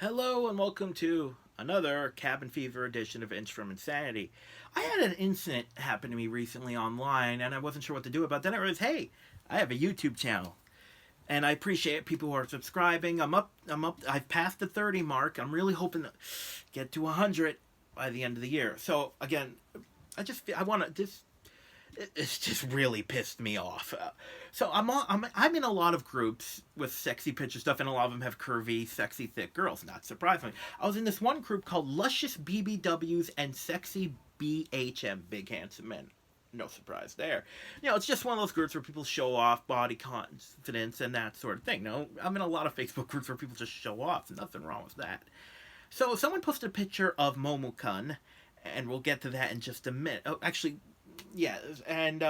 Hello and welcome to another Cabin Fever edition of Inch from Insanity. I had an incident happen to me recently online and I wasn't sure what to do about it. Then I realized, hey, I have a YouTube channel. And I appreciate people who are subscribing. I've passed the 30 mark. I'm really hoping to get to 100 by the end of the year. So again, I want to just it's just really pissed me off. I'm in a lot of groups with sexy picture stuff, and a lot of them have curvy, sexy, thick girls. Not surprisingly, I was in this one group called Luscious BBWs and Sexy BHM, Big Handsome Men. No surprise there. It's just one of those groups where people show off body confidence and that sort of thing. No, I'm in a lot of Facebook groups where people just show off. Nothing wrong with that. So someone posted a picture of Momokun, and we'll get to that in just a minute. Oh, actually, yeah, and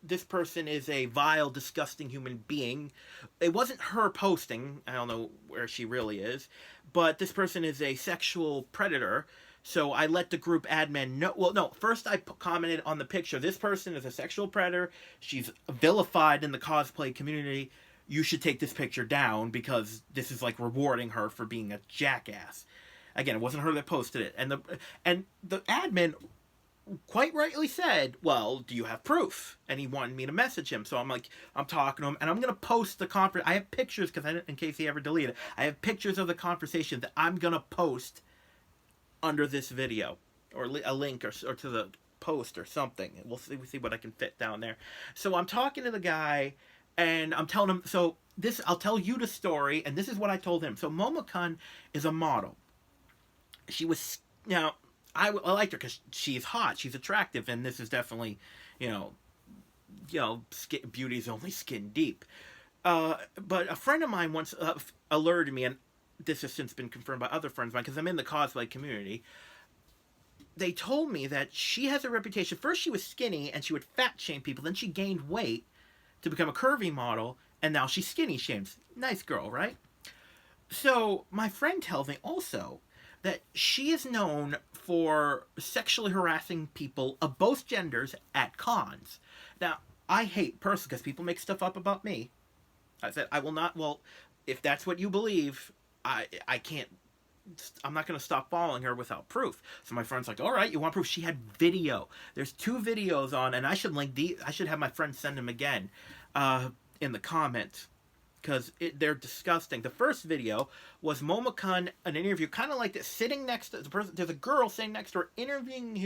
this person is a vile, disgusting human being. It wasn't her posting. I don't know where she really is, but this person is a sexual predator. So I let the group admin know. Well, no, first I commented on the picture. This person is a sexual predator. She's vilified in the cosplay community. You should take this picture down because this is like rewarding her for being a jackass. Again, it wasn't her that posted it, and the admin quite rightly said, well, do you have proof? And he wanted me to message him. So I'm talking to him, and I'm going to post the conference. I have pictures, in case he ever deleted it, I have pictures of the conversation that I'm going to post under this video, or a link, or to the post or something. We'll see what I can fit down there. So I'm talking to the guy, and I'm telling him, I'll tell you the story, and this is what I told him. So Momokun is a model. She was, I liked her because she's hot, she's attractive, and this is definitely, beauty's only skin deep. But a friend of mine once alerted me, and this has since been confirmed by other friends of mine, because I'm in the cosplay community. They told me that she has a reputation. First, she was skinny, and she would fat shame people. Then she gained weight to become a curvy model, and now she skinny shames. Nice girl, right? So my friend tells me also that she is known for sexually harassing people of both genders at cons. Now, I hate personally because people make stuff up about me. I said, I will not, well, if that's what you believe, I can't, I'm not going to stop following her without proof. So my friend's like, all right, you want proof? She had video. There's 2 videos on, and I should I should have my friend send them again in the comments, because they're disgusting. The first video was Momokun, an interview, kind of like this, sitting next to the person. There's a girl sitting next to her, interviewing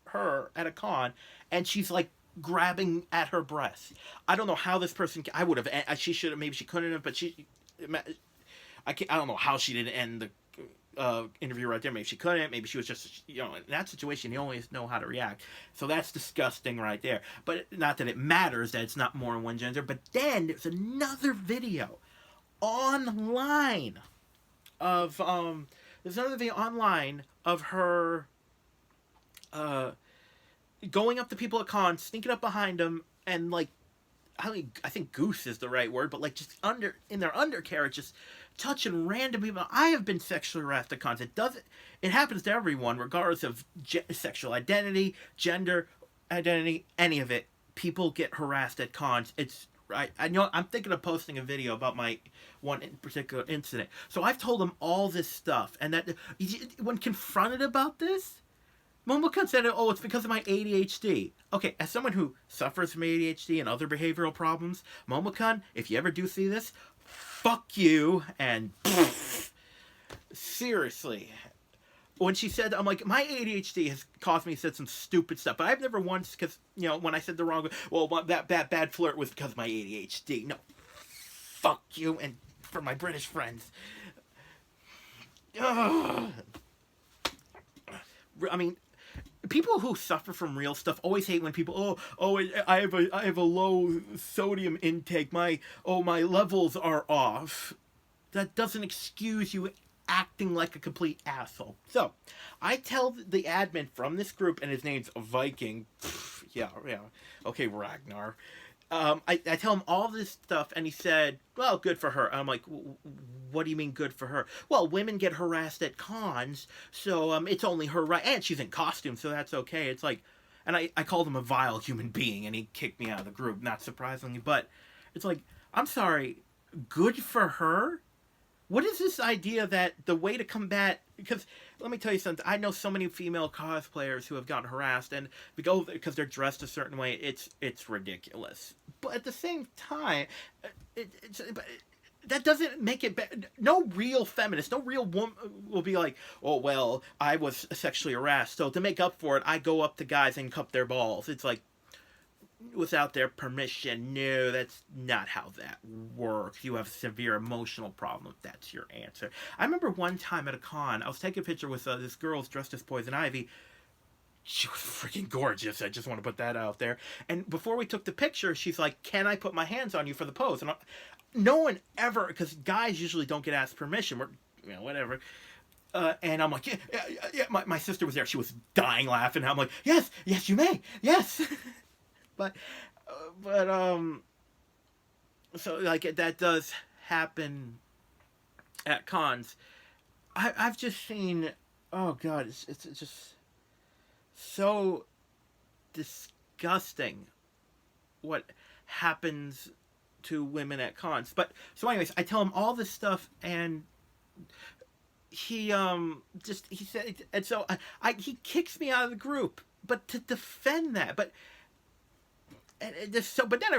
her at a con, and she's like grabbing at her breasts. I don't know how this person. I would have. She should have. Maybe she couldn't have. But I don't know how she didn't end the interview right there. Maybe she couldn't. Maybe she was just, in that situation, you always know how to react. So that's disgusting right there. But not that it matters that it's not more than one gender. But then there's another video online of her going up to people at cons, sneaking up behind them, and like, I think goose is the right word, but like just in their undercarriage, just touching random people. I have been sexually harassed at cons. It happens to everyone, regardless of sexual identity, gender identity, any of it. People get harassed at cons. I know I'm thinking of posting a video about my one in particular incident. So I've told them all this stuff, and that when confronted about this, Momokun said, oh, it's because of my ADHD. Okay, as someone who suffers from ADHD and other behavioral problems, Momokun, if you ever do see this, fuck you, and seriously. When she said, I'm like, my ADHD has caused me to say some stupid stuff, but I've never once, because, when I said the wrong, well, that bad flirt was because of my ADHD. No, fuck you, and for my British friends. Ugh. I mean, people who suffer from real stuff always hate when people, I have a low sodium intake. My levels are off. That doesn't excuse you acting like a complete asshole. So, I tell the admin from this group, and his name's Viking. Yeah. Okay, Ragnar. I tell him all this stuff, and he said, well, good for her. I'm like, what do you mean good for her? Well, women get harassed at cons, so it's only her right. And she's in costume, so that's okay. It's like, and I called him a vile human being, and he kicked me out of the group, not surprisingly. But it's like, I'm sorry, good for her? What is this idea that the way to combat? Because let me tell you something. I know so many female cosplayers who have gotten harassed, and because they're dressed a certain way, it's ridiculous. But at the same time, but that doesn't make it bad. No real feminist, no real woman will be like, oh well, I was sexually harassed, so to make up for it, I go up to guys and cup their balls. It's like, without their permission. No, that's not how that works. You have a severe emotional problem if that's your answer. I remember one time at a con, I was taking a picture with this girl dressed as Poison Ivy. She was freaking gorgeous. I just want to put that out there. And before we took the picture, she's like, can I put my hands on you for the pose? And no one ever, because guys usually don't get asked permission. We're, whatever. And I'm like, yeah. My sister was there. She was dying laughing. I'm like, yes, you may. Yes. But so like that does happen at cons. I've just seen, oh god, it's just so disgusting what happens to women at cons. But so anyways, I tell him all this stuff, and he said, and so he kicks me out of the group, but to defend that, but but then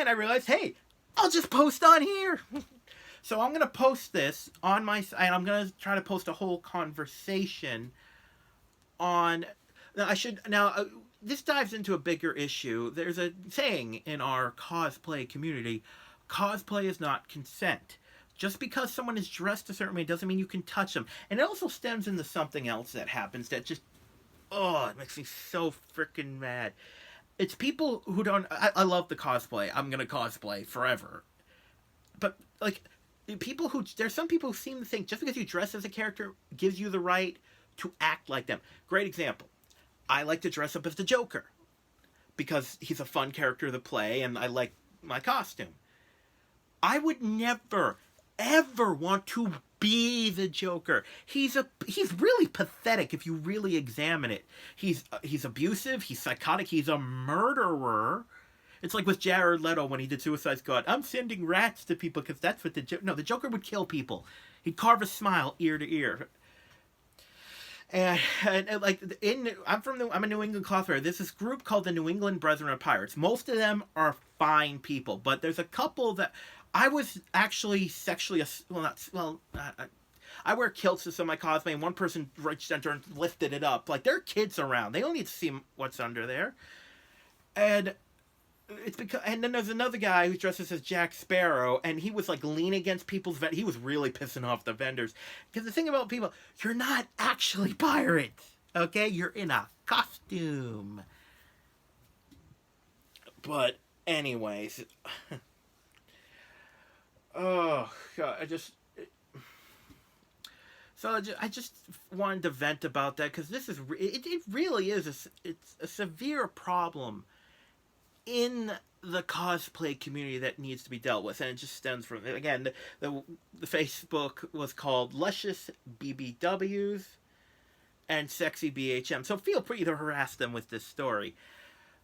I realized, hey, I'll just post on here. So I'm gonna post this on my site, and I'm gonna try to post a whole conversation on. Now this dives into a bigger issue. There's a saying in our cosplay community: cosplay is not consent. Just because someone is dressed a certain way doesn't mean you can touch them. And it also stems into something else that happens that just, it makes me so freaking mad. It's people who don't. I love the cosplay. I'm gonna cosplay forever. But like, there's some people who seem to think just because you dress as a character gives you the right to act like them. Great example. I like to dress up as the Joker because he's a fun character to play, and I like my costume. I would never, ever want to be the Joker. He's really pathetic if you really examine it. He's abusive, he's psychotic, he's a murderer. It's like with Jared Leto when he did Suicide Squad. I'm sending rats to people because that's what the Joker would kill people. He'd carve a smile ear to ear. And like I'm a New England cosplayer. There's this group called the New England Brethren of Pirates. Most of them are fine people, but there's a couple that I was actually sexually I wear kilts to some of my cosplay, and one person reached under and lifted it up. Like, there are kids around. They don't need to see what's under there. And then there's another guy who dresses as Jack Sparrow, and he was like leaning against people's he was really pissing off the vendors. Because the thing about people, you're not actually pirates, okay? You're in a costume. But anyways, oh god, I just wanted to vent about that because this is it really is it's a severe problem in the cosplay community that needs to be dealt with, and it just stems from, again, the Facebook was called Luscious BBWs and Sexy BHM, so feel free to harass them with this story.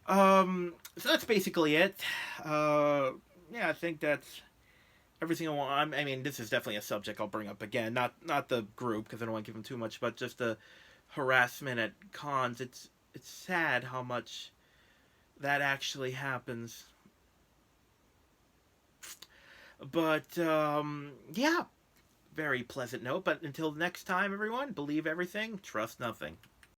So that's basically it. Yeah, I think that's everything I want. I mean, this is definitely a subject I'll bring up again, not the group because I don't want to give them too much, but just the harassment at cons. It's sad how much that actually happens. But yeah, very pleasant note. But until next time, everyone, believe everything, trust nothing.